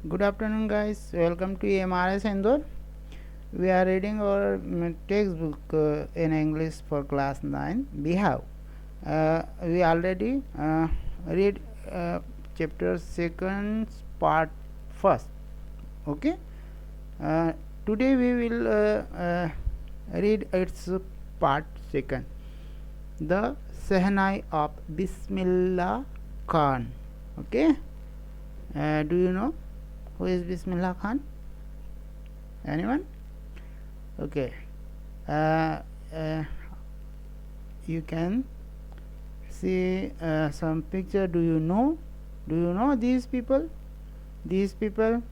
Good afternoon, guys. Welcome to MRS Indore. We are reading our textbook in English for class 9. We already read chapter 2nd, part 1st. Okay. Uh, Today we will read its part 2nd. The Sehnai of Bismillah Khan. Okay. Do you know who is Bismillah Khan? Anyone? Okay. Uh, uh, you can see some picture. Do you know these people? These people,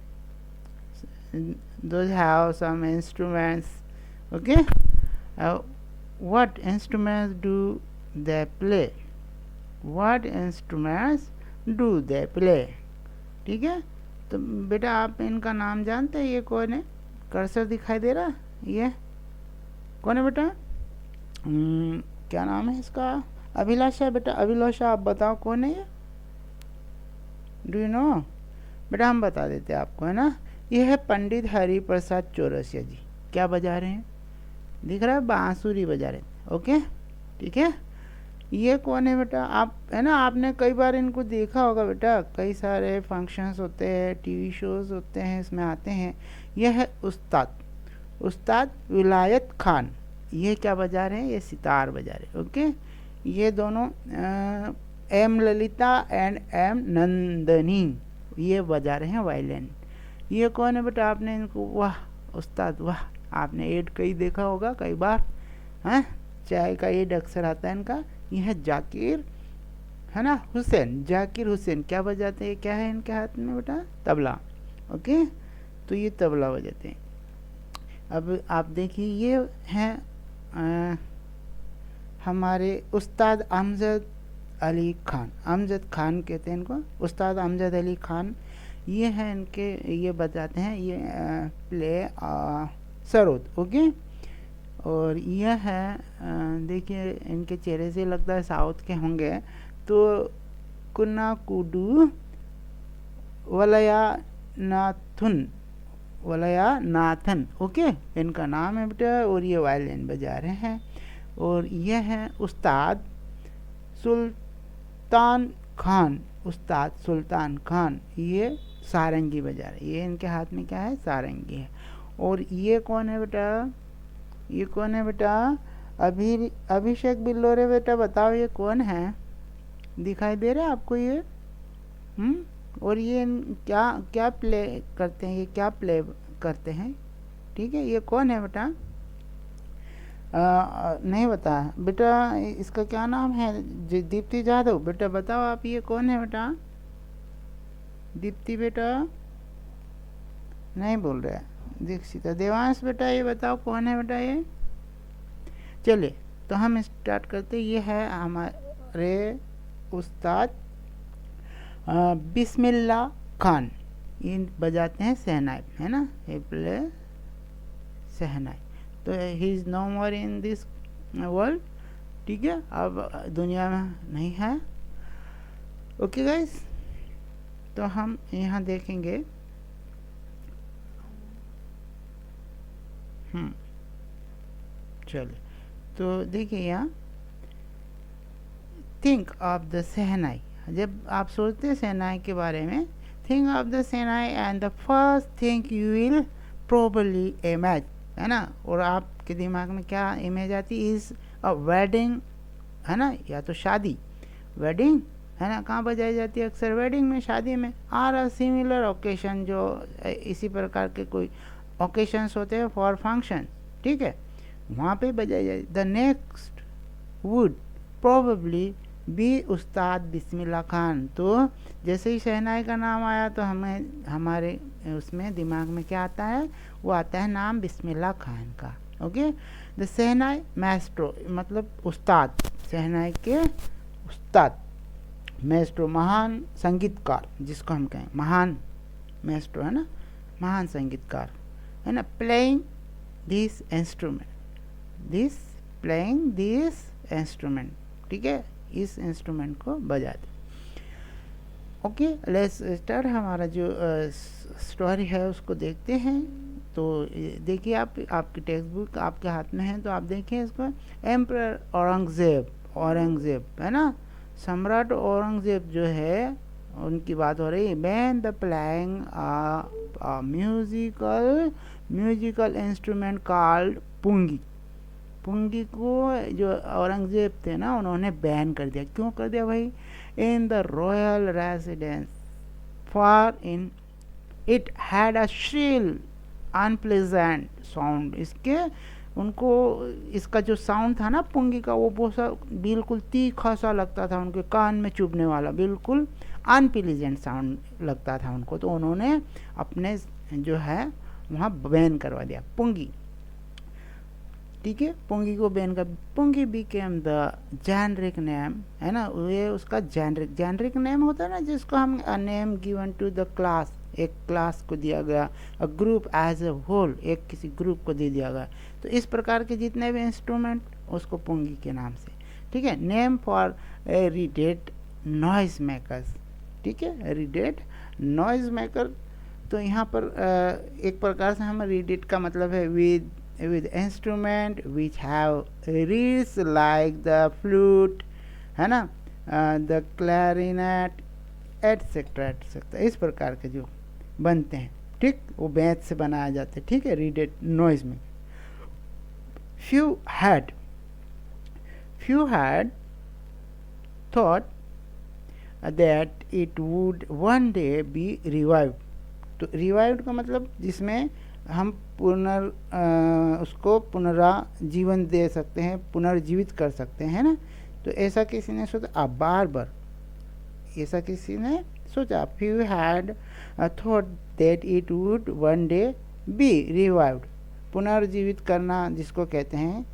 those have some instruments. Okay. What instruments do they play? What instruments do they play? ठीक है, तो बेटा आप इनका नाम जानते हैं? ये कौन है? कर्सर दिखाई दे रहा? ये कौन है बेटा? क्या नाम है इसका? अभिलाषा। बेटा अभिलाषा, आप बताओ कौन है ये? Do you know? बेटा हम बता देते हैं आपको, है ना। ये है पंडित हरिप्रसाद चौरसिया जी। क्या बजा रहे हैं? दिख रहा है? बांसुरी बजा रहे हैं। ओके, ठीक है। ये कौन है बेटा? आप, है ना, आपने कई बार इनको देखा होगा बेटा। कई सारे फंक्शंस होते हैं, टीवी शोज होते हैं, इसमें आते हैं। यह है उस्ताद विलायत खान। ये क्या बजा रहे हैं? ये सितार बजा रहे हैं। ओके, ये दोनों M Lalitha and M Nandini ये बजा रहे हैं वायलिन। ये कौन है बेटा? आपने इनको, वाह उस्ताद वाह, आपने एड कई देखा होगा कई बार, हैं? चाय का एड अक्सर आता है इनका। यह है जाकिर, है ना, हुसैन, जाकिर हुसैन। क्या बजाते हैं? क्या है इनके हाथ में बेटा? तबला। ओके, तो ये तबला बजाते हैं। अब आप देखिए, ये हैं हमारे उस्ताद अमजद अली खान। अमजद खान कहते हैं इनको, उस्ताद अमजद अली खान। ये हैं इनके, ये बजाते हैं, ये प्ले सरोद। ओके, और यह है, देखिए इनके चेहरे से लगता है साउथ के होंगे। तो कुन्ना कुडू वलया नाथन। ओके, इनका नाम है बेटा, और ये वायलिन बजा रहे हैं। और यह है उस्ताद सुल्तान खान। उस्ताद सुल्तान खान ये सारंगी बजा रहे हैं। ये इनके हाथ में क्या है? सारंगी है। और ये कौन है बेटा? ये कौन है बेटा? अभिषेक बिल्लोरे। बेटा बताओ ये कौन है? दिखाई दे रहा है आपको ये? और ये क्या क्या प्ले करते हैं? ये क्या प्ले करते हैं? ठीक है, ये कौन है बेटा? नहीं बता बेटा, इसका क्या नाम है? दीप्ति जाधव। बेटा बताओ आप, ये कौन है बेटा? दीप्ति बेटा नहीं बोल रहा है। दीक्षिता, देवांश बेटा ये बताओ कौन है बेटा? ये चलिए, तो हम स्टार्ट करते। ये है हमारे उस्ताद बिस्मिल्ला खान। ये बजाते हैं शहनाई, है ना, ये प्ले शहनाई। तो he is no more in this world. ठीक है, अब दुनिया में नहीं है। ओके गाइस, तो हम यहाँ देखेंगे। चलिए, तो देखिए यहाँ, थिंक ऑफ द शहनाई। जब आप सोचते हैं शहनाई के बारे में, think of the shehnai and the first thing you will probably image, है ना। और आपके दिमाग में क्या इमेज आती? इज अ वेडिंग, है ना, या तो शादी। वेडिंग, है ना, कहाँ बजाई जाती है? अक्सर वेडिंग में, शादी में। आर अ सिमिलर ओकेशन, जो इसी प्रकार के कोई ओकेशंस होते हैं फॉर फंक्शन, ठीक है, वहाँ पे बजाई जाती। The next would probably be उस्ताद बिस्मिल्ला खान। तो जैसे ही शहनाई का नाम आया तो हमें, हमारे उसमें दिमाग में क्या आता है? वो आता है नाम बिस्मिल्ला खान का। ओके, द शहनाई मैस्ट्रो, मतलब उस्ताद, शहनाई के उस्ताद। मैस्ट्रो महान संगीतकार, जिसको हम कहें महान मैस्ट्रो, है ना, महान संगीतकार, है ना। Playing this instrument, playing this instrument, ठीक है, इस इंस्ट्रूमेंट को बजाते। Okay, let's start. हमारा जो स्टोरी है उसको देखते हैं। तो देखिए, आपकी टेक्स्ट बुक आपके हाथ में है, तो आप देखिए इसको। एम्परर औरंगजेब है ना, सम्राट औरंगजेब जो है उनकी बात हो रही है। Ban the playing musical instrument called pungi. Pungi को जो औरंगजेब थे ना, उन्होंने बैन कर दिया। क्यों कर दिया भाई? In the royal residence for in it had a shrill unpleasant sound. उनको इसका जो साउंड था ना पुंगी का, वो बहुत बिल्कुल तीखा सा लगता था, उनके कान में चुभने वाला, बिल्कुल अनप्लीजेंट साउंड लगता था उनको। तो उन्होंने अपने जो है वहाँ बैन करवा दिया पुंगी। ठीक है, पुंगी को बैन कर। पुंगी बिकेम द जेनरिक नेम, है ना, ये उसका जेनरिक नेम होता है ना, जिसको हम name given to the class, एक क्लास को दिया गया, a group as a whole, एक किसी ग्रुप को दे दिया गया। तो इस प्रकार के जितने भी इंस्ट्रूमेंट उसको पुंगी के नाम से। ठीक है, नेम फॉर रिडेट नॉइज मेकर्स। ठीक है, रिडेट नॉइज मेकर। तो यहाँ पर एक प्रकार से हम रिडेट का मतलब है with instrument which have reeds like the flute, है ना, the clarinet etc etc, इस प्रकार के जो बनते हैं। ठीक, वो बेंच से बनाए जाते हैं। ठीक है, रीडेड नॉइज में। few had thought that it would one day be revived। तो revived का मतलब जिसमें हम उसको पुनराजीवन दे सकते हैं, पुनर्जीवित कर सकते हैं ना। तो ऐसा किसी ने सोचा, बार ऐसा किसी ने सोचा। Few had thought that it would one day B revived, पुनर्जीवित करना जिसको कहते हैं।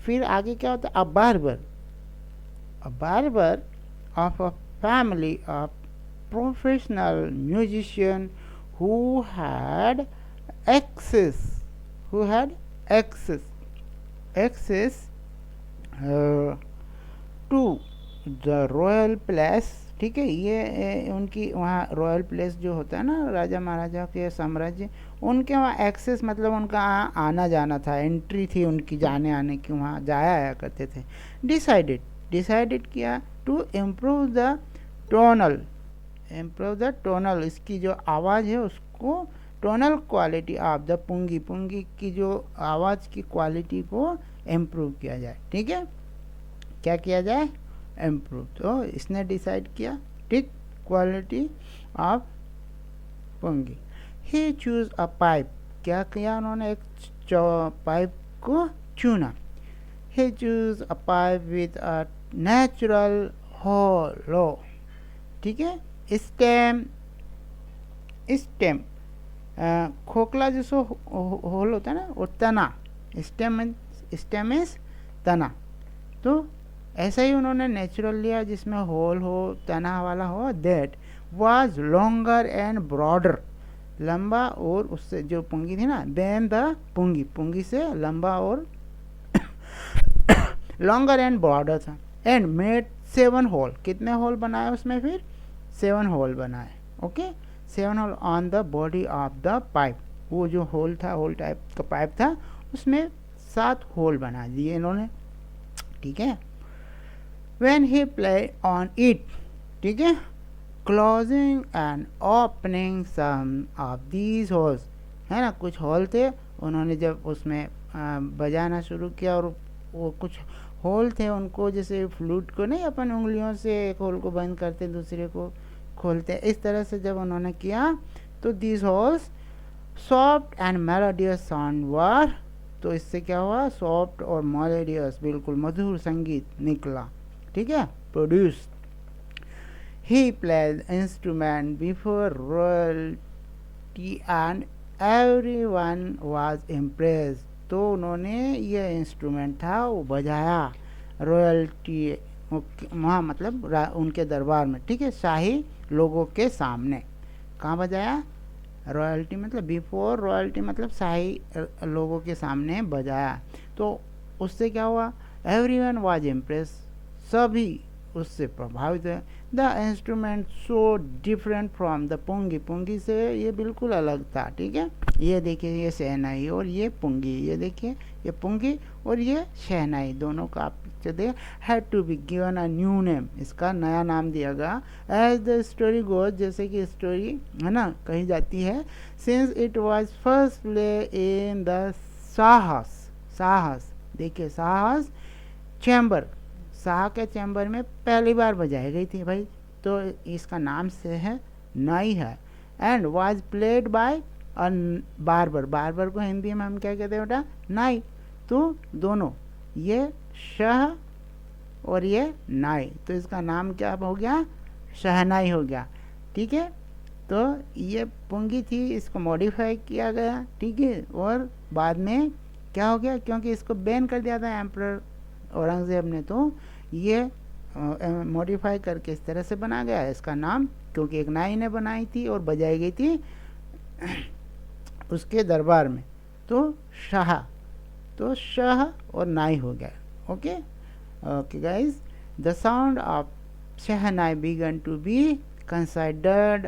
फिर आगे क्या होता है? अ barber of a family of professional musician who had access to the royal place। ठीक है, ये उनकी वहाँ रॉयल प्लेस जो होता है ना, राजा महाराजा के साम्राज्य, उनके वहाँ एक्सेस मतलब उनका आना जाना था, एंट्री थी उनकी, जाने आने की, वहाँ जाया आया करते थे। डिसाइडेड किया टू इम्प्रूव द टोनल, इसकी जो आवाज़ है उसको, टोनल क्वालिटी ऑफ द पुंगी की जो आवाज़ की क्वालिटी को इम्प्रूव किया जाए। ठीक है, क्या किया जाए? इम्प्रूव। तो इसने डिसाइड किया, ठीक, quality of pungi. He choose a pipe, क्या किया उन्होंने? एक पाइप को चुना। He choose a pipe with a natural hollow. ठीक है, स्टेम खोखला जैसे होल होता है ना, वो तना, स्टेम इज तना। तो ऐसा ही उन्होंने नेचुरल लिया जिसमें होल हो, तना वाला हो। That was longer and broader, लंबा और उससे जो पुंगी थी ना, देन द पुंगी से लंबा और लॉन्गर एंड ब्रॉडर था। एंड मेड 7 होल, कितने होल बनाए उसमें? फिर 7 होल बनाए। Okay, 7 hole on the body of the pipe, वो जो होल था, होल टाइप का पाइप था, उसमें 7 होल बना दिए इन्होंने। ठीक है, when he played on it, ठीक है, closing and opening some of these holes, है ना, कुछ होल थे, उन्होंने जब उसमें बजाना शुरू किया, और वो कुछ होल थे उनको, जैसे फ्लूट को नहीं अपन उंगलियों से एक होल को बंद करते दूसरे को खोलते, इस तरह से जब उन्होंने किया, तो these holes soft and melodious sound were, तो इससे क्या हुआ? सॉफ्ट और मेलोडियस, बिल्कुल मधुर संगीत निकला। ठीक है, produce. He played instrument before royalty and everyone was impressed. तो उन्होंने ये इंस्ट्रूमेंट था वो बजाया रॉयल्टी वहाँ, मतलब उनके दरबार में। ठीक है, शाही लोगों के सामने। कहाँ बजाया? रॉयल्टी मतलब बिफोर रॉयल्टी मतलब शाही लोगों के सामने बजाया। तो उससे क्या हुआ? एवरीवन वाज इम्प्रेस, सभी उससे प्रभावित है। The instrument so different from the pungi, pungi से ये बिल्कुल अलग था, ठीक है। ये देखिए ये शहनाई और ये पुंगी, ये देखिए ये पुंगी और ये शहनाई, दोनों का आप पिक्चर देखिए। Had to be given a new name, इसका नया नाम दिया गया। एज द स्टोरी गोज, जैसे कि स्टोरी है ना कही जाती है, since it was first play in the साहस, साहस देखिए साहस चैम्बर, शाह के चैम्बर में पहली बार बजाई गई थी भाई, तो इसका नाम से है नाई है। And was played by a barber, barber को हिंदी में हम क्या कहते हैं बेटा, नाई। तो दोनों ये शाह और ये नाई, तो इसका नाम क्या हो गया, शहनाई हो गया, ठीक है। तो ये पुंगी थी, इसको मॉडिफाई किया गया, ठीक है, और बाद में क्या हो गया, क्योंकि इसको बैन कर दिया था एम्परर औरंगजेब ने, तो ये मॉडिफाई करके इस तरह से बना गया इसका नाम, क्योंकि एक नाई ने बनाई थी और बजाई गई थी उसके दरबार में, तो शाह, तो शाह और नाई हो गया। Okay okay guys, the sound of shehnai began to be considered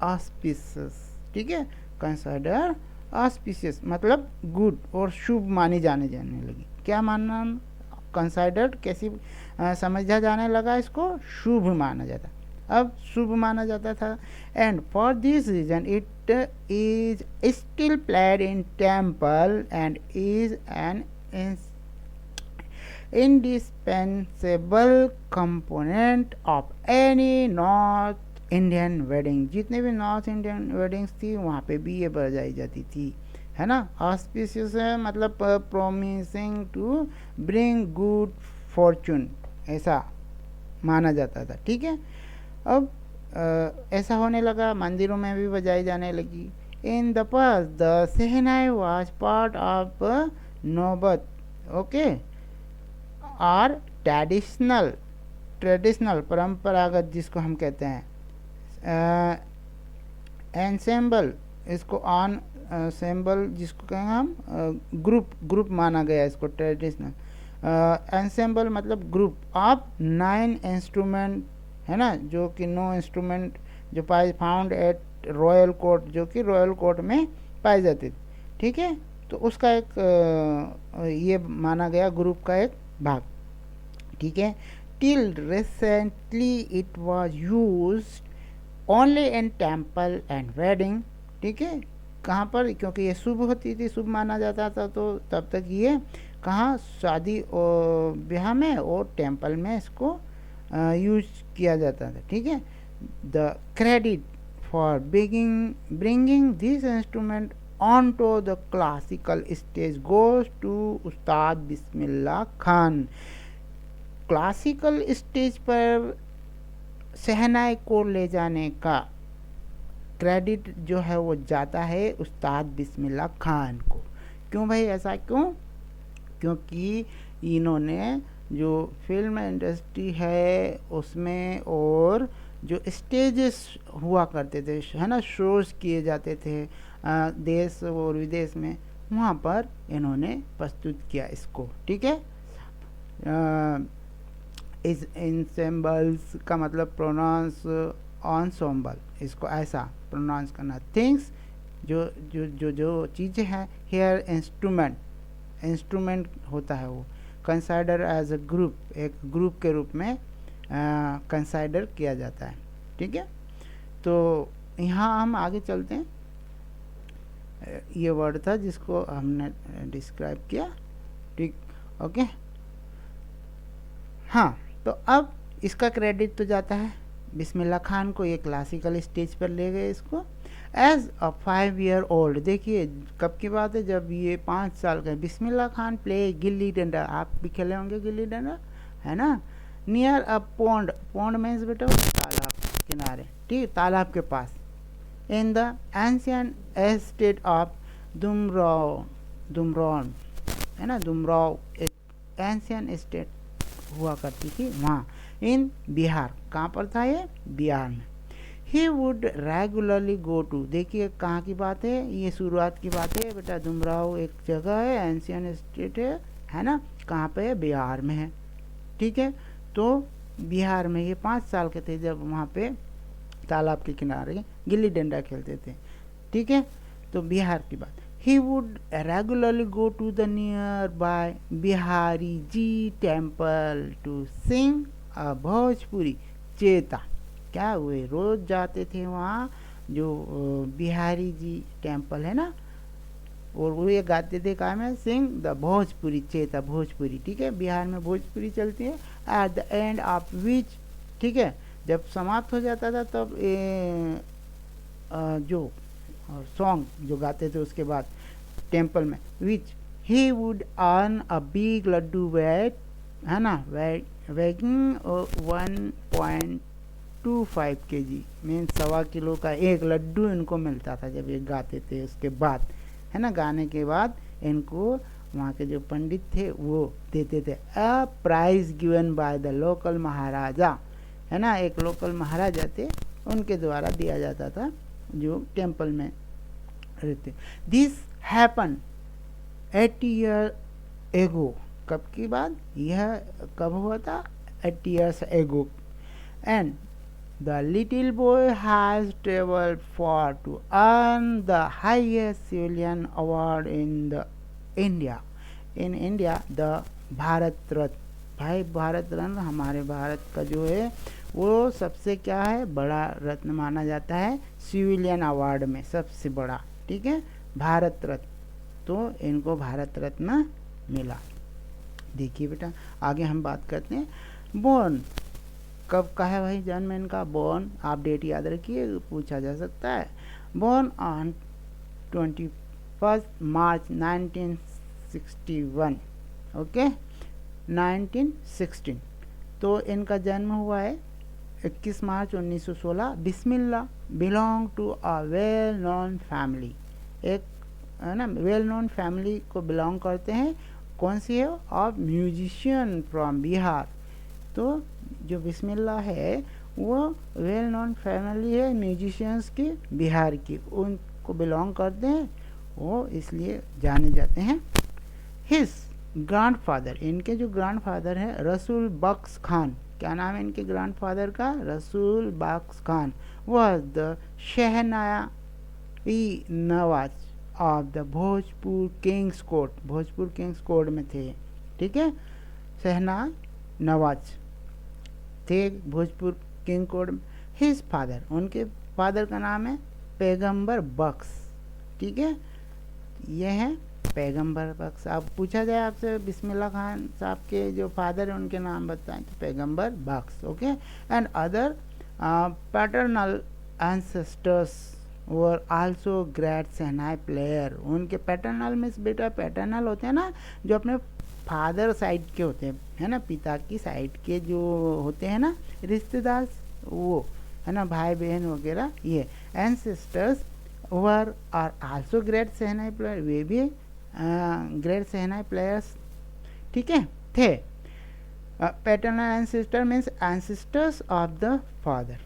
auspicious, ठीक है, कंसिडर ऑस्पिशियस मतलब गुड और शुभ मानी जाने लगी। क्या मानना, कंसिडर्ड कैसी समझा जाने लगा, इसको शुभ माना जाता, अब शुभ माना जाता था। And for this reason it is still played in temple and is an indispensable component of any north Indian wedding, जितने भी नॉर्थ इंडियन वेडिंग्स थी वहाँ पे भी ये बजाई जाती थी, है ना। ऑस्पिशियस है मतलब promising to bring good fortune, ऐसा माना जाता था, ठीक है। अब ऐसा होने लगा, मंदिरों में भी बजाई जाने लगी। In the past the shehnai was part of नौबत, ओके, और ट्रेडिशनल परंपरागत जिसको हम कहते हैं, एंसेम्बल, इसको ऑन सेम्बल जिसको कहेंगे हम, ग्रुप माना गया इसको, ट्रेडिशनल एंसेम्बल मतलब ग्रुप ऑफ 9 इंस्ट्रूमेंट, है ना, जो कि 9 इंस्ट्रूमेंट जो फाउंड एट रॉयल कोर्ट, जो कि रॉयल कोर्ट में पाए जाते थे, ठीक है। तो उसका एक ये माना गया ग्रुप का एक भाग, ठीक है। Till recently it was used only in temple and wedding, ठीक है, कहाँ पर, क्योंकि ये शुभ होती थी, शुभ माना जाता था, तो तब तक ये कहाँ, शादी और ब्याह में और टेम्पल में इसको यूज किया जाता था, ठीक है। The credit for bringing this instrument on to the classical stage goes to Ustad Bismillah Khan. Classical stage पर शहनाई को ले जाने का क्रेडिट जो है वो जाता है उस्ताद बिस्मिल्लाह खान को। क्यों भाई, ऐसा क्यों, क्योंकि इन्होंने जो फिल्म इंडस्ट्री है उसमें और जो स्टेजेस हुआ करते थे, है ना, शोज किए जाते थे देश और विदेश में, वहाँ पर इन्होंने प्रस्तुत किया इसको, ठीक है। इस इंसेम्बल्स का मतलब प्रोनाउंस ऑनसोम्बल, इसको ऐसा प्रोनाउंस करना। थिंग्स जो जो जो जो चीज़ें हैं, हेयर इंस्ट्रूमेंट होता है वो, कंसाइडर एज अ ग्रुप, एक ग्रुप के रूप में कंसाइडर किया जाता है, ठीक है। तो यहाँ हम आगे चलते हैं, ये वर्ड था जिसको हमने डिस्क्राइब किया, ठीक, ओके। हाँ, तो अब इसका क्रेडिट तो जाता है बिस्मिल्लाह खान को, ये क्लासिकल स्टेज पर ले गए इसको। एज अ 5 ईयर ओल्ड, देखिए कब की बात है, जब ये 5 साल का, बिस्मिल्लाह खान प्ले गिल्ली डंडा, आप भी खेले होंगे गिल्ली डंडा, है ना, near a pond, pond means बेटा तालाब किनारे, ठीक, तालाब के पास, in the ancient estate of Dumraon, है ना, दुमराव एक एंशियन एस्टेट हुआ करती थी वहाँ, इन बिहार, कहाँ पर था ये, बिहार में। He would regularly go to, देखिए कहाँ की बात है, ये शुरुआत की बात है बेटा, दुमराव एक जगह है, एंशियन स्टेट है ना, कहाँ पे है, बिहार में है, ठीक है। तो बिहार में ये 5 साल के थे जब वहाँ पे तालाब के किनारे गिल्ली डंडा खेलते थे, ठीक है। तो बिहार की बात, he would regularly go to the nearby Bihari ji temple to sing a Bhojpuri चेता। क्या हुए, रोज जाते थे वहाँ जो बिहारी जी टेम्पल है ना, और वो ये गाते थे क्या में, सिंग द भोजपुरी चेता, भोजपुरी, ठीक है। बिहार में भोजपुरी चलती है। At the end of which, ठीक है, जब समाप्त हो जाता था तब जो सॉन्ग जो गाते थे उसके बाद टेम्पल में, which he would earn a big laddu weight, है ना, वेगिंग 1.25 kg, मीन 1.25 किलो का एक लड्डू इनको मिलता था जब ये गाते थे। उसके बाद, है ना, गाने के बाद इनको वहाँ के जो पंडित थे वो देते थे a prize given by the local maharaja, है ना, एक लोकल महाराजा थे, उनके द्वारा दिया जाता था जो टेम्पल में रहते। दिस हैपन 80 ईयर एगो, कब की बात, यह कब हुआ था, 80 years ago, and the little boy has traveled far to earn the highest civilian award in the India. In India, the Bharat Ratna, भाई भारत रत्न हमारे भारत का जो है वो सबसे क्या है, बड़ा रत्न माना जाता है सिविलियन अवार्ड में, सबसे बड़ा, ठीक है, भारत रत्न। तो इनको भारत रत्न मिला। देखिए बेटा आगे हम बात करते हैं। बोर्न, कब का है भाई जन्म इनका, बोर्न, आप डेट याद रखिए, पूछा जा सकता है। Born on 21 March 1961, okay, 1916। तो इनका जन्म हुआ है 21 मार्च 1916। Bismillah belong to a well known family, एक है ना वेल नोन फैमिली को बिलोंग करते हैं। कौन सी है, ऑफ म्यूजिशियन फ्रॉम बिहार। तो जो बिस्मिल्लाह है वो वेल नोन फैमिली है म्यूजिशियंस की, बिहार की, उनको बिलोंग करते हैं, वो इसलिए जाने जाते हैं। हिज ग्रैंडफादर, इनके जो ग्रैंडफादर है रसूल बख्श खान, क्या नाम है इनके ग्रैंडफादर का, Rasool Bakhsh Khan, was the shehnai nawaz of the Bhojpur king's court, Bhojpur king's court में थे, ठीक है, शहनाई नवाज थे भोजपुर किंग कोर्ट में। हिज फादर, उनके फादर का नाम है पैगंबर बख्श, ठीक है, ये है पैगंबर बख्श। अब पूछा जाए आपसे बिस्मिल्लाह खान साहब के जो फादर है उनके नाम बताएं तो Paigambar Bakhsh, okay. And other paternal ancestors were also great shehnai player. उनके पैटर्नल मीन्स बेटा, पैटर्नल होते हैं ना जो अपने फादर साइड के होते हैं, है ना, पिता की साइड के जो होते हैं ना रिश्तेदार, वो है ना भाई बहन वगैरह, ये ancestors were are also great shehnai player, वे भी ग्रेट शहनाई प्लेयर्स, ठीक है, थे। Paternal ancestor means ancestors of the father,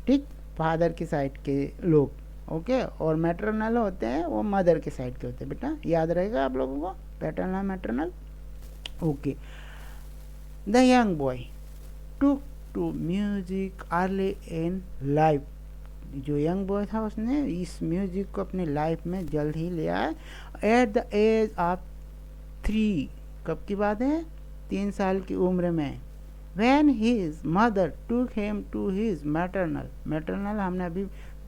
ठीक, फादर की साइड के लोग, ओके। और मैटरनल होते हैं वो मदर के साइड के होते हैं, बेटा याद रहेगा आप लोगों को, paternal maternal, okay. The young boy took to music early in life, जो यंग बॉय था उसने इस म्यूजिक को अपनी लाइफ में जल्द ही लिया है। एट द एज ऑफ 3, कब की बात है, 3 साल की उम्र में। When his mother took him to his maternal, maternal हमने अभी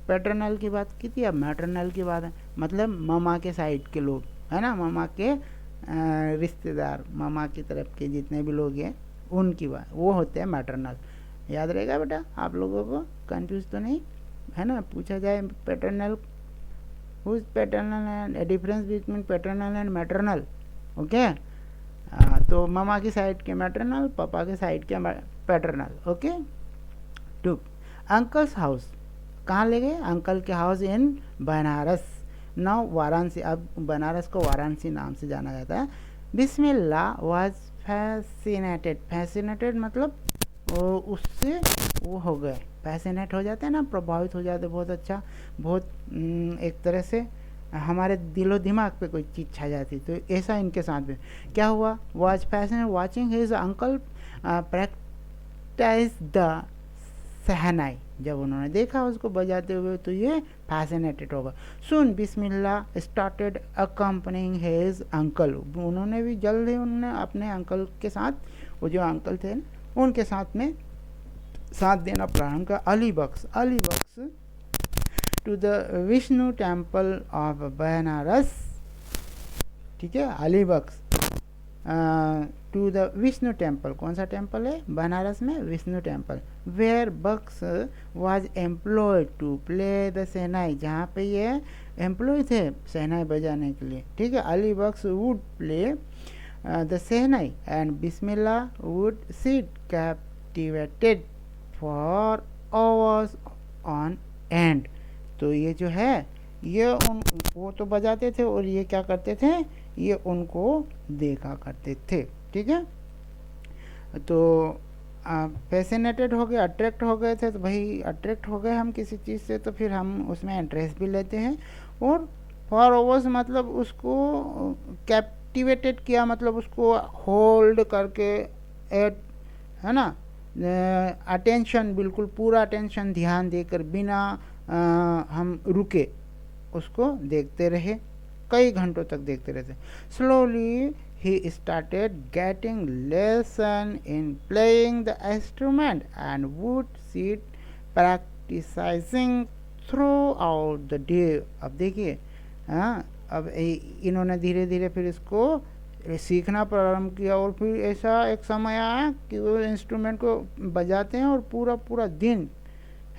पैटर्नल की बात की थी, अब मैटरनल की बात है, मतलब मामा के साइड के लोग, है ना, मामा के रिश्तेदार, मामा की तरफ के जितने भी लोग हैं उनकी बात, वो होते हैं मैटरनल। याद रहेगा बेटा आप लोगों को, कंफ्यूज तो नहीं है ना। पूछा जाए paternal, whose paternal and difference between paternal and maternal, okay. तो मामा की साइड के मैटरनल, पापा के साइड के paternal, okay. To uncle's house, कहाँ ले गए, अंकल के house in Banaras, now Varanasi, अब बनारस को वाराणसी नाम से जाना जाता है। बिस्मिल्लाह वाज फैसिनेटेड, फैसिनेटेड मतलब वो उससे वो हो गए, फैसिनेट हो जाते हैं ना, प्रभावित हो जाते, बहुत अच्छा, बहुत एक तरह से हमारे दिलो दिमाग पे कोई चीज़ छा जाती, तो ऐसा इनके साथ में क्या हुआ। Was fascinate watching his uncle criticise the shehnai, जब उन्होंने देखा उसको बजाते हुए तो ये फैसिनेटेड होगा। सुन बिस्मिल्लाह स्टार्टेड अकम्पनिंग हिज अंकल, उन्होंने भी जल्द ही उन्होंने अपने अंकल के साथ, वो जो अंकल थे उनके साथ में साथ देना प्रारंभ किया। Ali Bakhsh to the Vishnu temple of Banaras, ठीक है, Ali Bakhsh to the Vishnu temple, कौन सा टेम्पल है, बनारस में Vishnu temple, where Bakhsh was employed to play the shehnai, जहाँ पे ये एम्प्लॉय थे शहनाई बजाने के लिए, ठीक है। Ali Bakhsh would play the shehnai and Bismillah would sit captivated for hours on end. तो ये जो है ये वो तो बजाते थे और ये क्या करते थे, ये उनको देखा करते थे, ठीक है। तो फैसिनेटेड हो गए, अट्रैक्ट हो गए थे, तो भाई अट्रैक्ट हो गए हम किसी चीज़ से तो फिर हम उसमें इंटरेस्ट भी लेते हैं। और फॉर ओवर्स मतलब उसको कैप्टिवेटेड किया, मतलब उसको होल्ड करके है ना, अटेंशन, बिल्कुल पूरा अटेंशन ध्यान देकर बिना हम रुके उसको देखते रहे, कई घंटों तक देखते रहते। Slowly he started getting lesson in playing the instrument and would sit practicing throughout the day। अब देखिए अब इन्होंने धीरे धीरे फिर इसको सीखना प्रारंभ किया और फिर ऐसा एक समय आया कि वो इंस्ट्रूमेंट को बजाते हैं और पूरा पूरा दिन,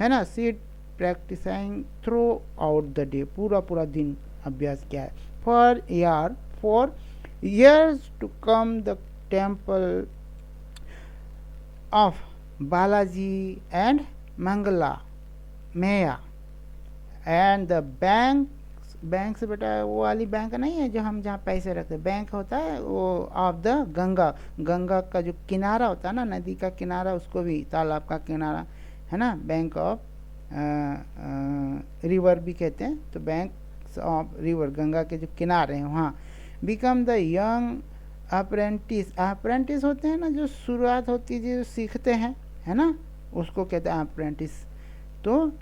है ना, sit practising throughout the day, पूरा दिन अभ्यास किया है। For years to come the temple of Balaji and Mangala Maya and the bank से बेटा वो वाली बैंक नहीं है जो हम जहाँ पैसे रखते, बैंक होता है वो ऑफ द गंगा का जो किनारा होता है ना, नदी का किनारा, उसको भी तालाब का किनारा, है ना, बैंक ऑफ रिवर भी कहते हैं, तो बैंक ऑफ रिवर, गंगा के जो किनारे हैं वहाँ। बिकम द यंग अप्रेंटिस होते हैं ना, जो शुरुआत होती है, जो सीखते हैं, है ना, उसको कहते हैं अप्रेंटिस। तो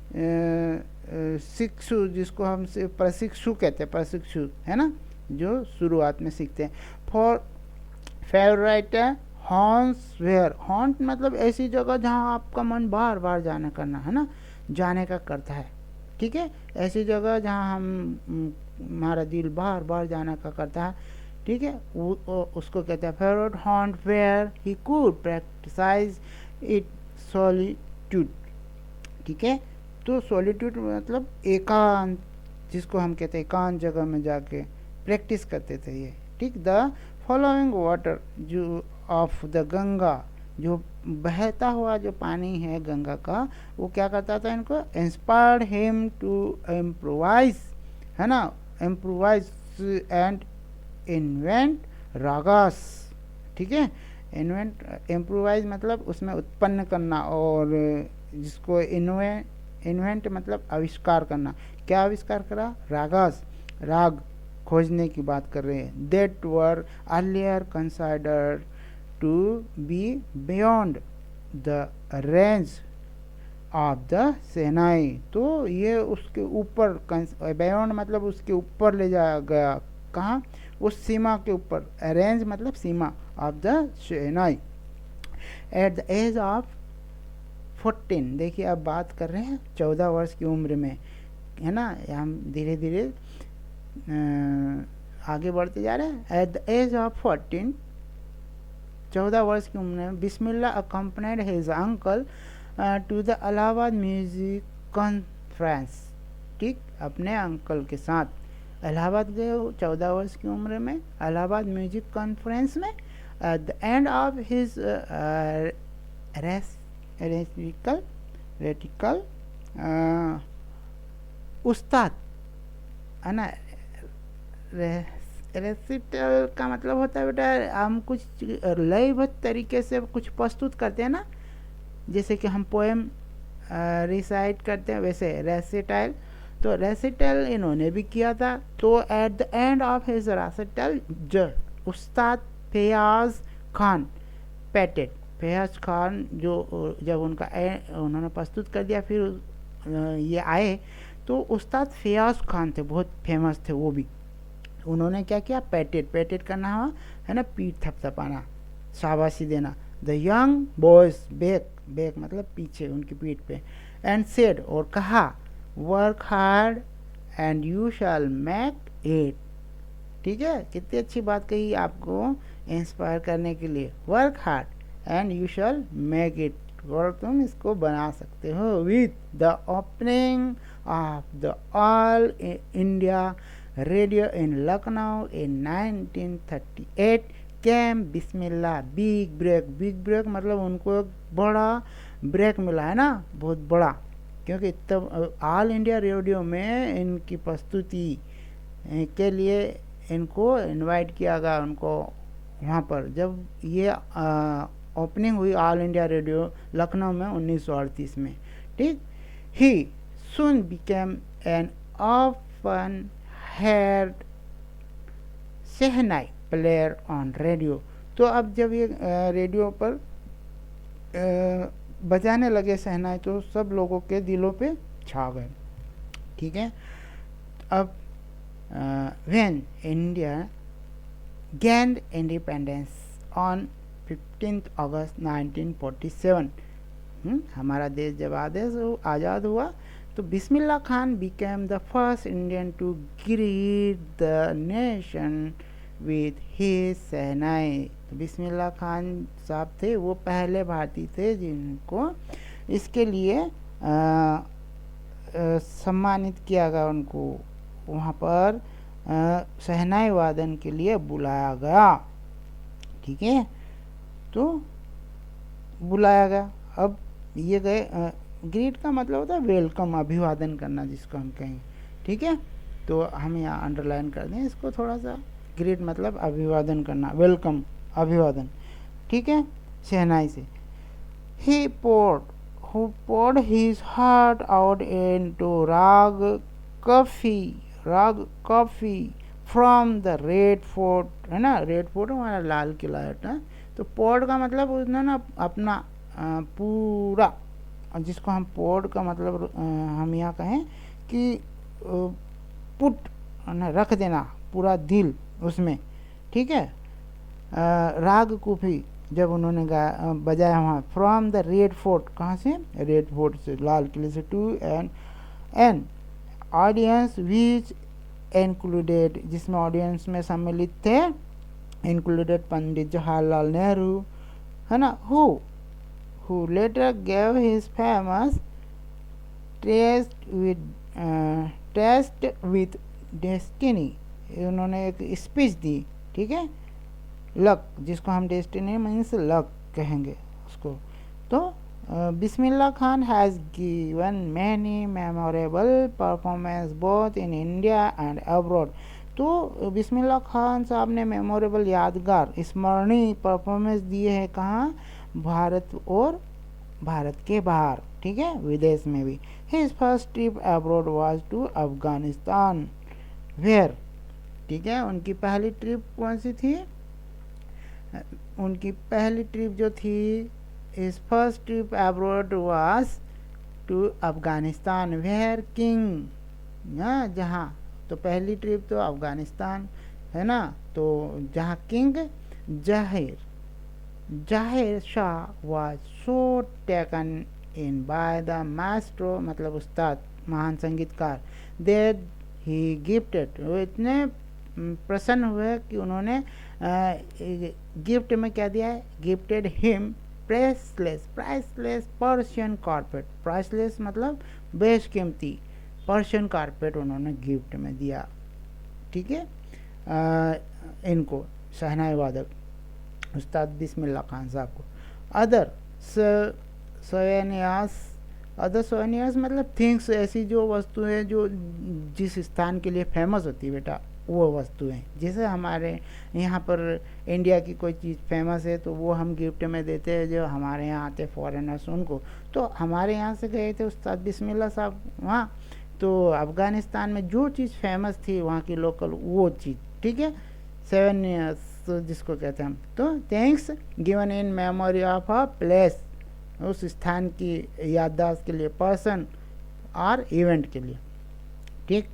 शिक्षु, जिसको हम प्रशिक्षु कहते हैं, प्रशिक्षु, है ना, जो शुरुआत में सीखते हैं। फॉर फेवरेट हॉन्स वेयर, हॉन्ट मतलब ऐसी जगह जहाँ आपका मन बार बार जाने करना, है ना, जाने का करता है, ठीक है, ऐसी जगह जहाँ हम हमारा दिल बार बार जाना का करता है, ठीक है, उसको कहते हैं favourite haunt where he could practise it solitude, ठीक है। तो सॉलिट्यूड मतलब एकांत, जिसको हम कहते हैं एकांत जगह में जाके प्रैक्टिस करते थे ये, ठीक। द फॉलोइंग वाटर जो ऑफ द गंगा, जो बहता हुआ जो पानी है गंगा का, वो क्या करता था, इनको इंस्पायर्ड हिम टू इम्प्रोवाइज, है ना, इम्प्रोवाइज एंड इन्वेंट रागास, ठीक है। इम्प्रोवाइज मतलब उसमें उत्पन्न करना, और जिसको इन्वेंट मतलब आविष्कार करना। क्या आविष्कार करा, रागास, राग खोजने की बात कर रहे हैं। That were earlier considered to be beyond the range of the shehnai, तो ये उसके ऊपर, बियॉन्ड मतलब उसके ऊपर ले जाया गया, कहाँ, उस सीमा के ऊपर, रेंज मतलब सीमा, of the shehnai. At the age of 14, देखिए अब बात कर रहे हैं 14 वर्ष की उम्र में, है ना, हम धीरे धीरे आगे बढ़ते जा रहे हैं। एट द एज ऑफ 14, 14 वर्ष की उम्र में Bismillah accompanied his uncle to the Allahabad music conference, ठीक, अपने अंकल के साथ इलाहाबाद गए 14 वर्ष की उम्र में, इलाहाबाद म्यूजिक कॉन्फ्रेंस में। At the end of his reticle उस्ताद, है ना, रेसिटल का मतलब होता है बेटा हम कुछ लयबद्ध तरीके से कुछ प्रस्तुत करते हैं ना, जैसे कि हम पोएम रिसाइट करते हैं, वैसे रेसिटल, तो रेसिटल इन्होंने भी किया था। तो at the end of his recital उस्ताद फयाज खान पेटेड, फैयाज खान जो जब उनका उन्होंने प्रस्तुत कर दिया, फिर ये आए तो उस्ताद फैयाज खान थे, बहुत फेमस थे वो भी। उन्होंने क्या किया, पैटेड करना हुआ है ना, पीठ थपथपाना, शाबाशी देना। द यंग बॉयज बैक मतलब पीछे उनकी पीठ पे। एंड सेड और कहा, work hard and you shall make it. ठीक है, कितनी अच्छी बात कही आपको इंस्पायर करने के लिए। Work hard and you shall make it, और तुम इसको बना सकते हो। With the opening of the All India Radio in Lucknow in 1938 came Bismillah big break मतलब उनको एक बड़ा ब्रेक मिला है ना, बहुत बड़ा, क्योंकि तब ऑल इंडिया रेडियो में इनकी प्रस्तुति के लिए इनको इनवाइट किया गया, उनको वहाँ पर जब ये ओपनिंग हुई ऑल इंडिया रेडियो लखनऊ में 1938 में। ठीक, ही soon became an often heard shehnai player on radio. तो अब जब ये रेडियो पर बजाने लगे शहनाई तो सब लोगों के दिलों पे छा गए। ठीक है, अब when India gained independence on 15th August 1947, हमारा देश जब आज़ाद हुआ तो Bismillah Khan became the first Indian to greet the nation with his शहनाई। तो बिस्मिल्लाह खान साहब थे वो पहले भारतीय थे जिनको इसके लिए सम्मानित किया गया, उनको वहाँ पर शहनाई वादन के लिए बुलाया गया। ठीक है, तो बुलाया गया। अब ये गए, ग्रीट का मतलब होता है वेलकम, अभिवादन करना जिसको हम कहें। ठीक है, तो हम यहाँ अंडरलाइन कर दें इसको थोड़ा सा। ग्रीट मतलब अभिवादन करना, वेलकम अभिवादन। ठीक है, शहनाई से। ही poured his heart out into राग coffee from the red fort, है ना, रेड फोर्ट हमारा लाल किला है। तो पोर्ड का मतलब उन्होंने अपना पूरा, जिसको हम पोर्ड का मतलब हम यहाँ कहें कि पुट रख देना पूरा दिल उसमें। ठीक है, राग कुफी जब उन्होंने बजाया वहाँ फ्रॉम द रेड फोर्ट, कहाँ से, रेड फोर्ट से, लाल किले से, to an audience which included, जिसमें ऑडियंस में सम्मिलित थे, इंक्लूडेड पंडित जवाहरलाल नेहरू, है ना, who later gave his famous Taste with Destiny, उन्होंने एक स्पीच दी। ठीक है, लक, जिसको हम डेस्टिनी मीन्स लक कहेंगे उसको। तो Bismillah Khan has given many memorable performance both in India and abroad. तो बिस्मिल्लाह खान साहब ने मेमोरेबल, यादगार, स्मरणीय परफॉर्मेंस दिए हैं, कहाँ, भारत और भारत के बाहर। ठीक है, विदेश में भी। His first trip abroad was to Afghanistan where. ठीक है, उनकी पहली ट्रिप कौन सी थी, उनकी पहली ट्रिप जो थी, his first trip abroad was to Afghanistan where king, जहाँ, तो पहली ट्रिप तो अफगानिस्तान है ना, तो जहाँ किंग जाहिर Shah was so taken in by the maestro, मतलब उस्ताद, महान संगीतकार, दैट ही गिफ्टेड, वो इतने प्रसन्न हुए कि उन्होंने गिफ्ट में क्या दिया है, gifted him priceless Persian carpet. Priceless मतलब बेशकीमती पर्शियन कारपेट उन्होंने गिफ्ट में दिया। ठीक है, इनको शहनाई वादक उस्ताद बिस्मिल्लाह खान साहब को। अदर सोवेनियर्स मतलब थिंग्स, ऐसी जो वस्तुएं जो जिस स्थान के लिए फेमस होती है बेटा, वो वस्तुएं, जैसे हमारे यहाँ पर इंडिया की कोई चीज़ फेमस है तो वो हम गिफ्ट में देते हैं, जो हमारे यहाँ आते फॉरेनर्स उनको। तो हमारे यहाँ से गए थे उस्ताद बिस्मिल्लाह साहब वहाँ, तो अफ़गानिस्तान में जो चीज़ फेमस थी वहाँ की लोकल वो चीज़। ठीक है, तो जिसको कहते हैं हम, तो thanks given in memory of a place, उस स्थान की याददाश्त के लिए, पर्सन और इवेंट के लिए, ठीक।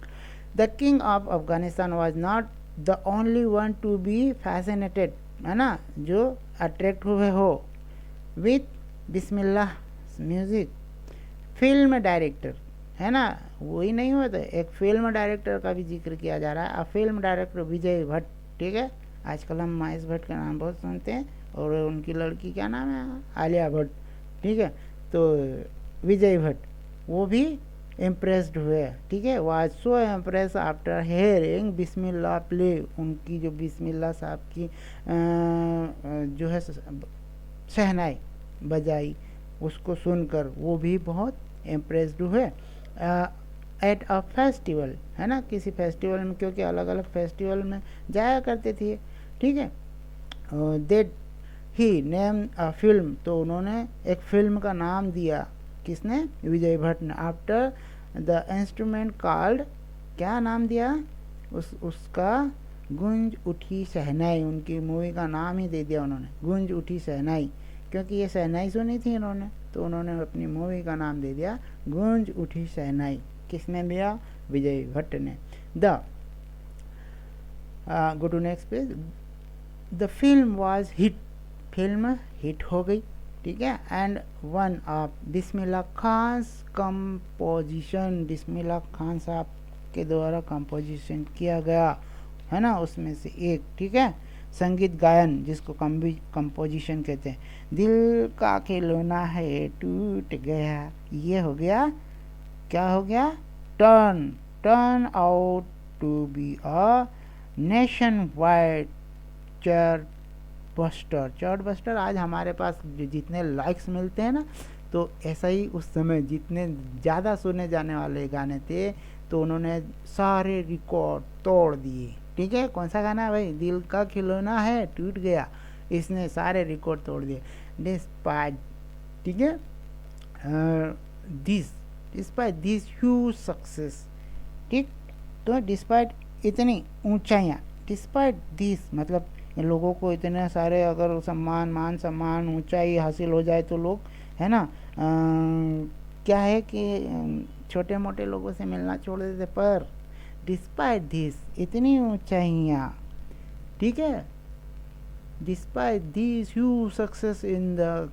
The king of Afghanistan was not the only one to be fascinated, है ना, जो अट्रैक्ट हुए हो with Bismillah music. Film director, है ना, वही नहीं होता, एक फिल्म डायरेक्टर का भी जिक्र किया जा रहा है। फिल्म डायरेक्टर विजय भट्ट, ठीक है, आजकल हम महेश भट्ट का नाम बहुत सुनते हैं, और उनकी लड़की क्या नाम है, आलिया भट्ट, ठीक है। तो विजय भट्ट वो भी इम्प्रेस्ड हुए, ठीक है, was so impress after hearing Bismillah play, उनकी जो बिस्मिल्लाह साहब की जो है शहनाई बजाई, उसको सुनकर वो भी बहुत इम्प्रेस्ड हुए। एट अ फेस्टिवल, है ना, किसी फेस्टिवल में, क्योंकि अलग अलग फेस्टिवल में जाया करते थे, ठीक है। That he name a film, तो उन्होंने एक फिल्म का नाम दिया, किसने, विजय भट्ट ने। आफ्टर द इंस्ट्रूमेंट कॉल्ड, क्या नाम दिया उसका, गूंज उठी शहनाई, उनकी मूवी का नाम ही दे दिया उन्होंने, गूंज उठी शहनाई, क्योंकि ये शहनाई सुनी थी इन्होंने, तो उन्होंने अपनी मूवी का नाम दे दिया गूंज उठी शहनाई। किसने दिया, विजय भट्ट ने। The go to next page. The film was hit, film hit हो गई, ठीक है। And one of Bismillah Khan composition, Bismillah Khan Sahab के द्वारा कंपोजिशन किया गया, है ना, उसमें से एक, ठीक है, संगीत गायन जिसको कंपोजिशन कहते हैं। दिल का खिलौना है टूट गया, ये हो गया, क्या हो गया, turn out to be a nationwide chartbuster. आज हमारे पास जितने लाइक्स मिलते हैं ना, तो ऐसा ही उस समय जितने ज़्यादा सुने जाने वाले गाने थे, तो उन्होंने सारे रिकॉर्ड तोड़ दिए, ठीक है। कौन सा गाना है भाई, दिल का खिलौना है टूट गया, इसने सारे रिकॉर्ड तोड़ दिए। डिस्पाइट, ठीक है, डिस्पाइट दिस ह्यूज सक्सेस, ठीक। तो डिस्पाइट इतनी ऊंचाइयाँ, डिस्पाइट दिस मतलब इन लोगों को इतने सारे अगर सम्मान, मान सम्मान, ऊंचाई हासिल हो जाए तो लोग, है ना, क्या है कि छोटे मोटे लोगों से मिलना छोड़ देते, पर डिस्पाइट दिस, इतनी ऊंचाइयाँ, ठीक है, despite this huge success in the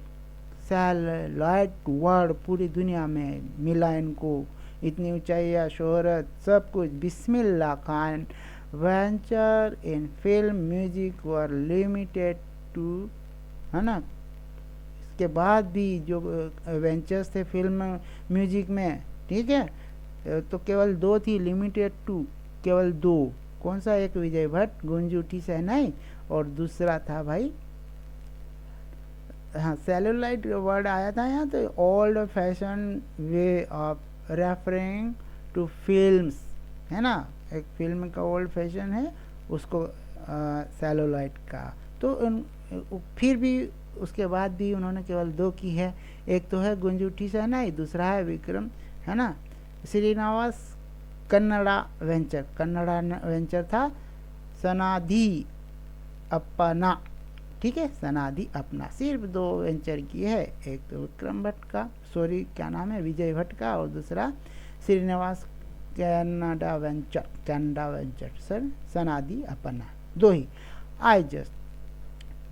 satellite world, पूरी दुनिया में मिला इनको इतनी ऊंचाइयाँ, शोहरत, सब कुछ। Bismillah Khan venture in film music were limited to, है ना, इसके बाद भी जो वेंचर्स थे फिल्म म्यूजिक में, ठीक है, तो केवल 2 थी, लिमिटेड टू, केवल 2। कौन सा, एक विजय भट्ट गूंज उठी शहनाई, और दूसरा था भाई, हाँ, सेलुलाइट वर्ड आया था यहाँ, तो old fashion way of referring to films, है ना, एक फिल्म का ओल्ड फैशन है उसको सेलुलाइट का। तो फिर भी उसके बाद भी उन्होंने केवल 2 की है, एक तो है गूंज उठी शहनाई, दूसरा है विक्रम, है ना। श्रीनिवास कन्नड़ा वेंचर था सनाधि अपना, ठीक है, सनाधि अपना, सिर्फ 2 वेंचर की है, एक तो विक्रम भट्ट का, सॉरी क्या नाम है, विजय भट्ट का, और दूसरा श्रीनिवास कनाडा वेंचर सर, सनाधि अपना, 2 ही। आई जस्ट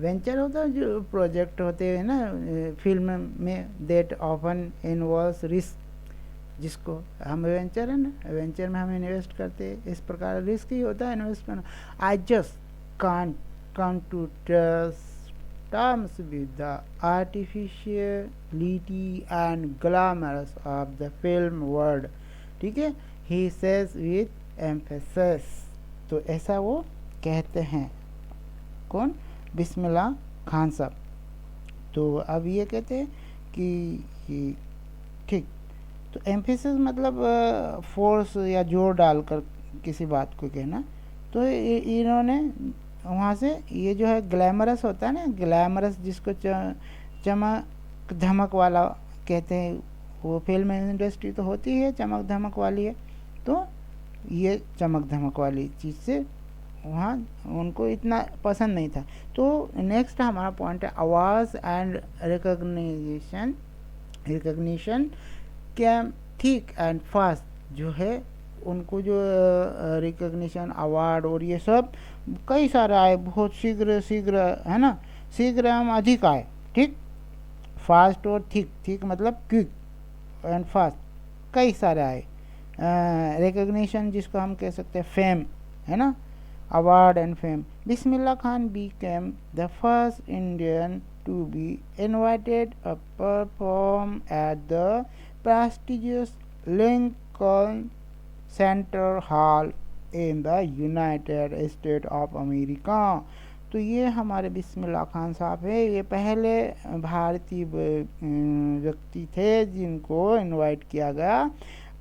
वेंचर होता है जो प्रोजेक्ट होते हैं ना फिल्म में, दैट ऑफन इन्वॉल्व्स रिस्क, जिसको हम वेंचर है ना, वेंचर में हम इन्वेस्ट करते हैं, इस प्रकार रिस्क ही होता है इन्वेस्ट करना। I just can't come to terms with the artificiality and glamorous of the film world, ठीक है, he says with emphasis, तो ऐसा वो कहते हैं, कौन, बिस्मिल्लाह खान साहब। तो अब ये कहते हैं कि ठीक, तो एम्फेसिस मतलब फोर्स या जोर डालकर किसी बात को कहना। तो इन्होंने वहाँ से, ये जो है ग्लैमरस होता है ना, ग्लैमरस जिसको चमक धमक वाला कहते हैं, वो फिल्म इंडस्ट्री तो होती है चमक धमक वाली है, तो ये चमक धमक वाली चीज़ से वहाँ उनको इतना पसंद नहीं था। तो नेक्स्ट हमारा पॉइंट है आवाज़ and recognition came thick and fast. जो है उनको जो रिकग्निशन अवार्ड और ये सब कई सारे आए, बहुत शीघ्र शीघ्र, है ना, शीघ्र एवं अधिक आए, ठीक। फास्ट और थिक मतलब क्विक एंड फास्ट, कई सारे आए। रिकग्निशन जिसको हम कह सकते हैं फेम, है ना, award and fame. Bismillah Khan became the first Indian to be invited to perform at the prestigious Lincoln Center Hall in the United States of America. तो ये हमारे बिस्मिल्लाह खान साहब है, ये पहले भारतीय व्यक्ति थे जिनको इनवाइट किया गया,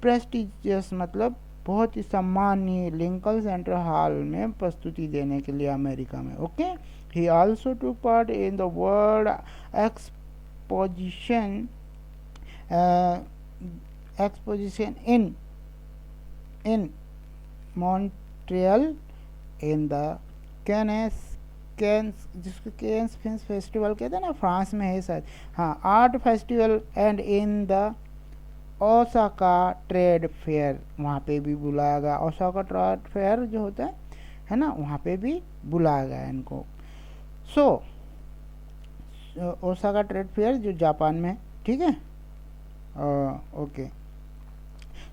प्रेस्टिजियस मतलब बहुत ही सम्मानीय, लिंकन सेंटर हॉल में प्रस्तुति देने के लिए अमेरिका में। Okay, he also took part in the world exposition in Montreal in the जिसको कैंस फिल्म फेस्टिवल कहते हैं ना, फ्रांस में है शायद, हाँ, art festival and in the Osaka trade fair, वहाँ पे भी बुलाया गया। ओसाका ट्रेड फेयर जो होता है ना, वहाँ पे भी बुलाया गया इनको। सो ओसाका ट्रेड फेयर जो जापान में, ठीक है, okay.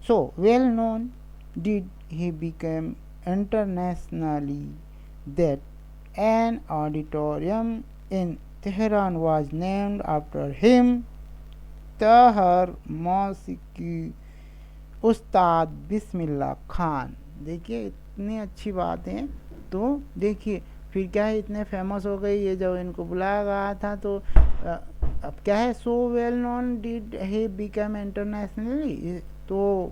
So well known did he become internationally that an auditorium in Tehran was named after him, तहर मौसीकी उस्ताद बिस्मिल्लाह खान। देखिए इतनी अच्छी बात है। तो देखिए फिर क्या है, इतने फेमस हो गई ये जब इनको बुलाया गया था, तो अब क्या है, so well known did he become internationally, तो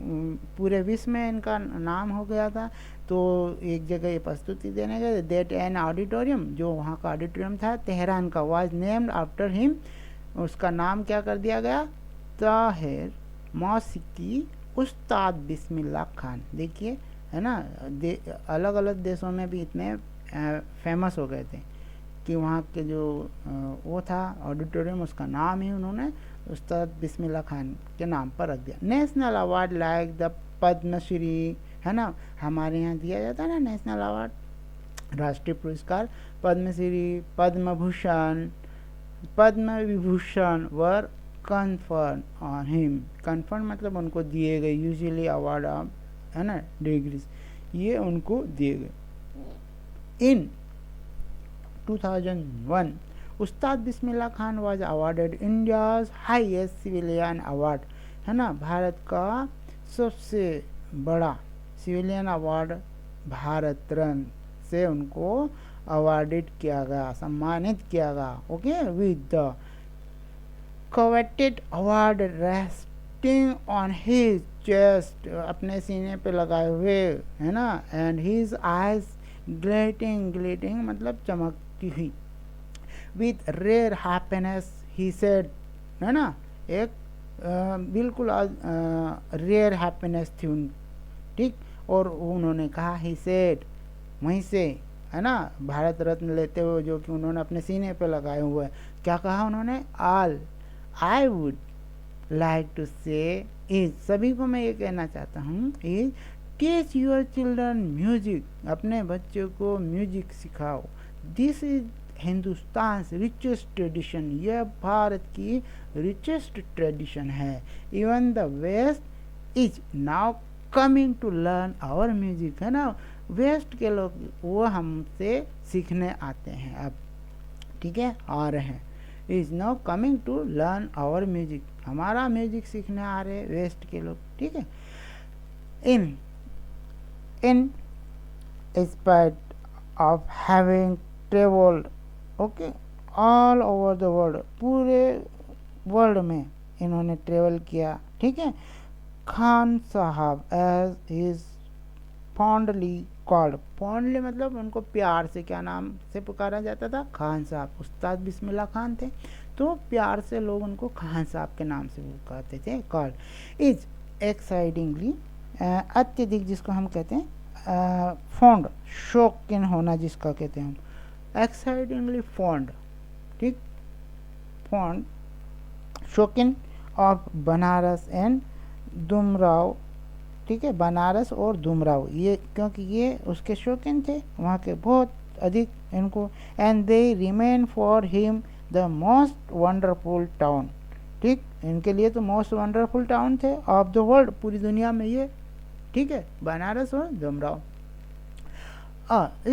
पूरे विश्व में इनका नाम हो गया था। तो एक जगह ये प्रस्तुति देने गए, दैट एन ऑडिटोरियम, जो वहाँ का ऑडिटोरियम था तेहरान का, वाज नेम्ड आफ्टर हिम, उसका नाम क्या कर दिया गया, ताहिर मौसीकी उस्ताद बिस्मिल्लाह खान। देखिए, है ना, अलग अलग देशों में भी इतने फेमस हो गए थे कि वहाँ के जो वो था ऑडिटोरियम, उसका नाम ही उन्होंने उस्ताद बिस्मिल्लाह खान के नाम पर रख दिया। National award like the Padmashri, है ना, हमारे यहाँ दिया जाता है ना नेशनल अवार्ड, राष्ट्रीय पुरस्कार, पद्मश्री, पद्म भूषण, पद्म विभूषण वर कन्फर्ड ऑन हिम। कन्फर्ड मतलब उनको दिए गए, यूजुअली अवार्ड ऑफ, है ना, डिग्रीज, ये उनको दिए गए। In 2001 Ustad Bismillah Khan was awarded India's highest civilian award, है ना, भारत का सबसे बड़ा सिविलियन अवार्ड भारत रत्न से उनको अवार्डेड किया गया, सम्मानित किया गया। Okay, with the coveted award resting on his chest, अपने सीने पे लगाए हुए, है ना, and his eyes glittering मतलब चमकती हुई, with rare happiness he said, है ना, एक बिल्कुल रेयर हैप्पीनेस थी उन, ठीक। और उन्होंने कहा ही सेड, वहीं से, है ना, भारत रत्न लेते हुए जो कि उन्होंने अपने सीने पे लगाए हुए, क्या कहा उन्होंने, all I would like to say is, सभी को मैं ये कहना चाहता हूँ, is teach your children music, अपने बच्चों को म्यूजिक सिखाओ। This is Hindustan richest tradition, यह भारत की रिचेस्ट ट्रेडिशन है। Even the west is now coming to learn our music, है ना, वेस्ट के लोग वो हमसे सीखने आते हैं अब, ठीक है, आ रहे हैं। Is now coming to learn our music, हमारा म्यूजिक सीखने आ रहे हैं वेस्ट के लोग, ठीक है। In spite of having travelled, okay, all over the world, पूरे वर्ल्ड में इन्होंने ट्रेवल किया, ठीक है। Khan Sahab as is fondly called, fondly मतलब उनको प्यार से क्या नाम से पुकारा जाता था, खान साहब। उस्ताद बिस्मिल्लाह खान थे तो प्यार से लोग उनको खान साहब के नाम से पुकारते थे, कॉल्ड। इज एक्साइटिंगली, अत्यधिक जिसको हम कहते हैं फॉन्ड, शौकीन होना जिसका कहते हैं हम, एक्साइटिंगली फॉन्ड, ठीक, फॉन्ड, शौकीन ऑफ बनारस एंड दुमराव, ठीक है, बनारस और दुमराव, ये क्योंकि ये उसके शौकीन थे, वहाँ के बहुत अधिक इनको, and they remain for him the most wonderful town, ठीक, इनके लिए तो मोस्ट वंडरफुल टाउन थे ऑफ द वर्ल्ड, पूरी दुनिया में ये, ठीक है, बनारस और दुमराव।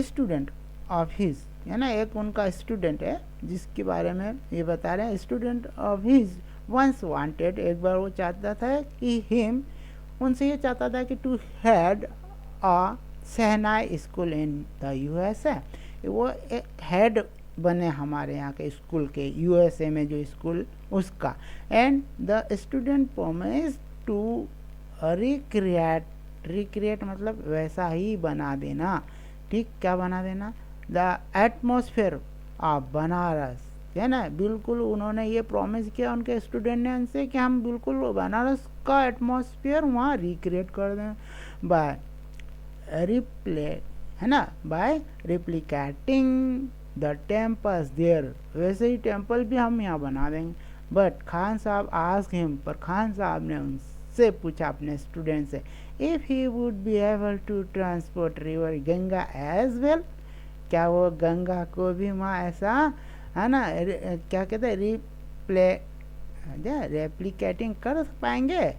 स्टूडेंट ऑफ हिज, है ना, एक उनका स्टूडेंट है जिसके बारे में ये बता रहे हैं, student of his once wanted, एक बार वो चाहता था कि हिम, उनसे ये चाहता था कि to head a shehnai school in the USA, वो एक हेड बने हमारे यहाँ के स्कूल के, यूएसए में जो स्कूल उसका, and the student promise to recreate मतलब वैसा ही बना देना, ठीक, क्या बना देना, द एटमॉस्फेयर ऑफ बनारस, है ना, बिल्कुल उन्होंने ये प्रॉमिस किया उनके स्टूडेंट ने उनसे कि हम बिल्कुल बनारस का एटमॉस्फेयर वहाँ रिक्रिएट कर दें बाय रिप्ले, है ना, by replicating the temples there, वैसे ही टेम्पल भी हम यहाँ बना देंगे। बट खान साहब आस्क हिम, पर खान साहब ने उनसे पूछा अपने स्टूडेंट से, if he would be able to transport river Ganga as well, क्या वो गंगा को भी वहाँ ऐसा, है ना, क्या कहते हैं, रेप्लिकेटिंग कर पाएंगे,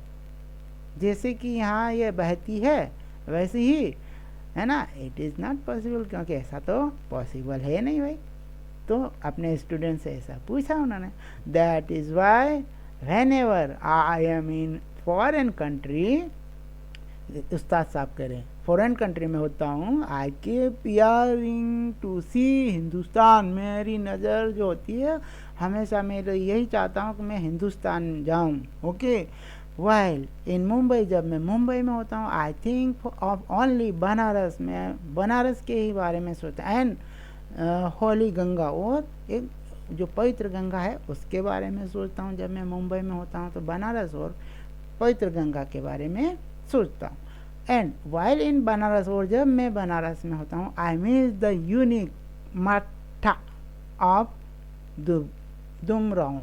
जैसे कि यहाँ ये बहती है वैसे ही, है ना, इट इज़ नॉट पॉसिबल, क्योंकि ऐसा तो पॉसिबल है नहीं भाई। तो अपने स्टूडेंट से ऐसा पूछा उन्होंने, that is why when ever I am in foreign country, उस्ताद साहब कह रहे हैं फॉरेन कंट्री में होता हूँ, आई के पियरिंग टू सी हिंदुस्तान, मेरी नज़र जो होती है हमेशा मैं यही चाहता हूँ कि मैं हिंदुस्तान जाऊँ, ओके, वाइल इन मुंबई, जब मैं मुंबई में होता हूँ, I think of only Banaras, मैं बनारस के ही बारे में सोचता, एंड होली गंगा, और एक जो पवित्र गंगा है उसके बारे में सोचता हूँ, जब मैं मुंबई में होता हूँ तो बनारस और पवित्र गंगा के बारे में सोचता हूँ, एंड वाइल इन बनारस, और जब मैं बनारस में होता हूँ, आई मिस द यूनिक मट्ठा ऑफ दुमराव,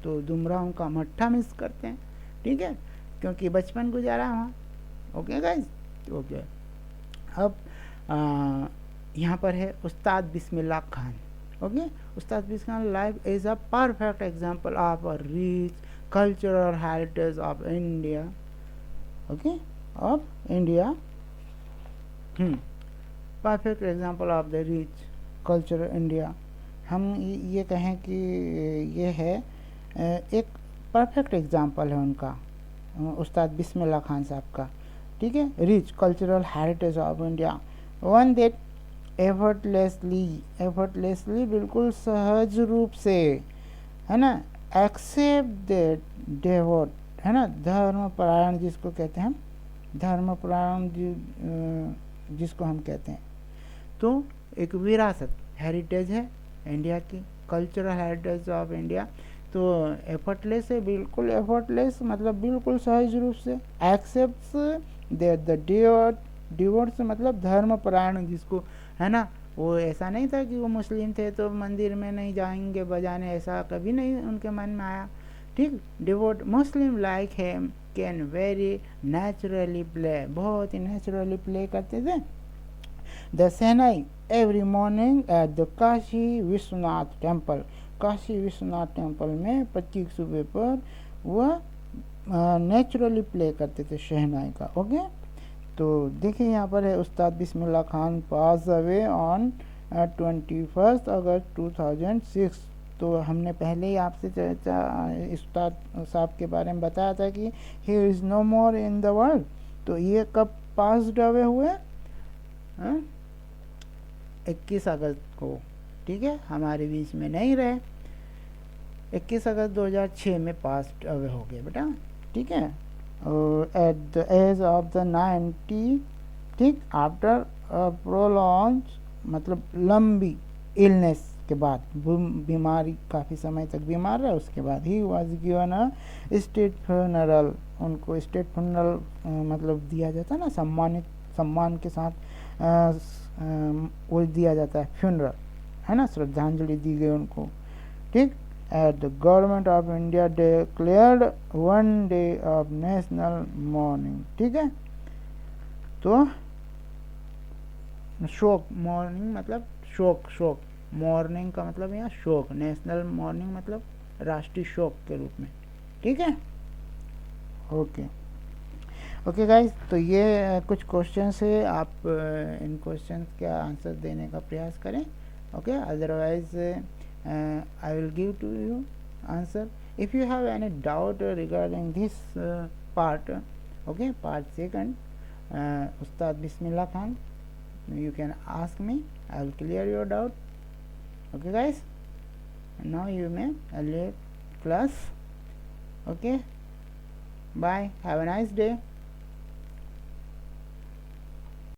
तो दुमराव का मट्ठा मिस करते हैं, ठीक है, क्योंकि बचपन गुजारा वहाँ, ओके गाइज, ओके। अब यहाँ पर है उस्ताद बिस्मिल्लाह खान, ओके, उस्ताद Bismillah Khan life is a perfect example of a rich cultural heritage of India, okay, of India, perfect example of the rich culture India, हम ये कहें कि ये है एक परफेक्ट एग्जाम्पल है उनका, उस्ताद बिस्मिल्लाह खान साहब का, ठीक है, rich cultural heritage of India, one that effortlessly बिल्कुल सहज रूप से, है ना, एक्सेप्ट दैट डेवोट, है ना, धर्मपरायण जिसको कहते हैं हम, धर्मपरायण जिसको हम कहते हैं, तो एक विरासत हेरिटेज है इंडिया की, कल्चरल हेरिटेज ऑफ इंडिया, तो एफर्टलेस है, बिल्कुल एफर्टलेस मतलब बिल्कुल सहज रूप से, एक्सेप्ट्स दैट द डिवोट्स मतलब धर्मपरायण जिसको, है ना, वो ऐसा नहीं था कि वो मुस्लिम थे तो मंदिर में नहीं जाएंगे बजाने, ऐसा कभी नहीं उनके मन में आया, ठीक, devote Muslim like him can very naturally play, बहुत ही नेचुरली प्ले करते थे the shehnai every morning at the Kashi Vishwanath temple, Kashi Vishwanath temple में 25 सुबह पर वह नेचुरली प्ले करते थे शहनाई का, ओके। तो देखिए यहाँ पर है उस्ताद Bismillah Khan pass away on 21 अगस्त 2006, तो हमने पहले ही आपसे चर्चा उस्ताद साहब के बारे में बताया था कि he is no more in the world, तो ये कब पास्ड अवे हुए, 21 अगस्त को, ठीक है, हमारे बीच में नहीं रहे, 21 अगस्त 2006 में पास्ट अवे हो गए बेटा, ठीक है, at the age of the 90, ठीक, आफ्टर प्रोलॉन्ग मतलब लंबी इलनेस के बाद, बीमारी काफ़ी समय तक बीमार रहा, उसके बाद he was given a state funeral, उनको स्टेट फ्यूनरल मतलब दिया जाता ना, सम्मान के साथ वो दिया जाता है, फ्यूनरल, है ना, श्रद्धांजलि दी गई उनको, ठीक। At the government of India declared 1 day of national morning, ठीक है। तो शोक, मॉर्निंग मतलब शोक, शोक, मॉर्निंग का मतलब यहाँ शोक, नेशनल मॉर्निंग मतलब राष्ट्रीय शोक के रूप में, ठीक है। ओके ओके गाइस, तो ये कुछ क्वेश्चंस है, आप इन क्वेश्चंस के आंसर देने का प्रयास करें, okay. Otherwise I will give to you answer if you have any doubt regarding this part, okay, part second, Ustad Bismillah Khan, you can ask me, I will clear your doubt, okay guys. Now you may leave class, okay, bye, have a nice day.